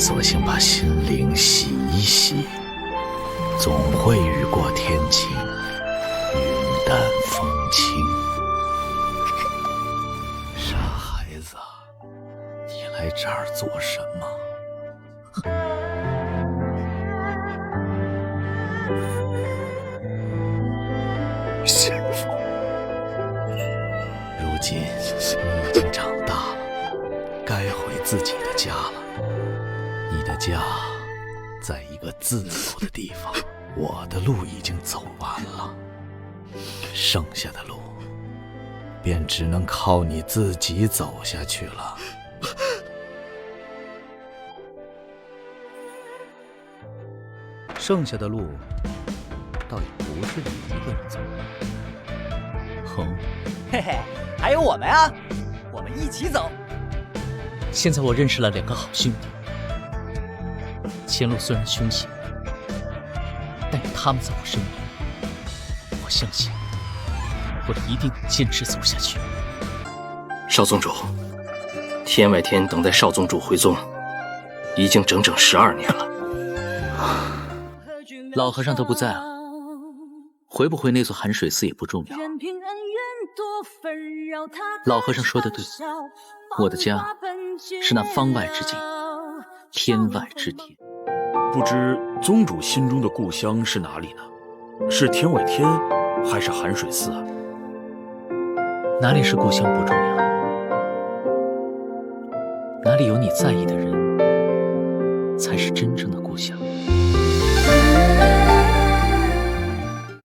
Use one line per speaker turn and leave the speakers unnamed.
索性把心灵洗一洗，总会雨过天晴，云淡风轻。傻孩子，你来这儿做什么？师父，如今你已经长大了，该回自己的家了。你的家在一个自由的地方，我的路已经走完了，剩下的路便只能靠你自己走下去了。剩下的路倒也不是你一个人走。
嘿嘿，还有我们啊，我们一起走。
现在我认识了2个好兄弟，前路虽然凶险，但有他们在我身边，我相信我一定能坚持走下去。
少宗主，天外天等待少宗主回宗，已经整整12年了。
老和尚都不在啊，回不回那座寒水寺也不重要。老和尚说的对，我的家是那方外之境，天外之天。
不知宗主心中的故乡是哪里呢？是天外天，还是寒水寺啊？
哪里是故乡不重要，哪里有你在意的人，才是真正的故乡。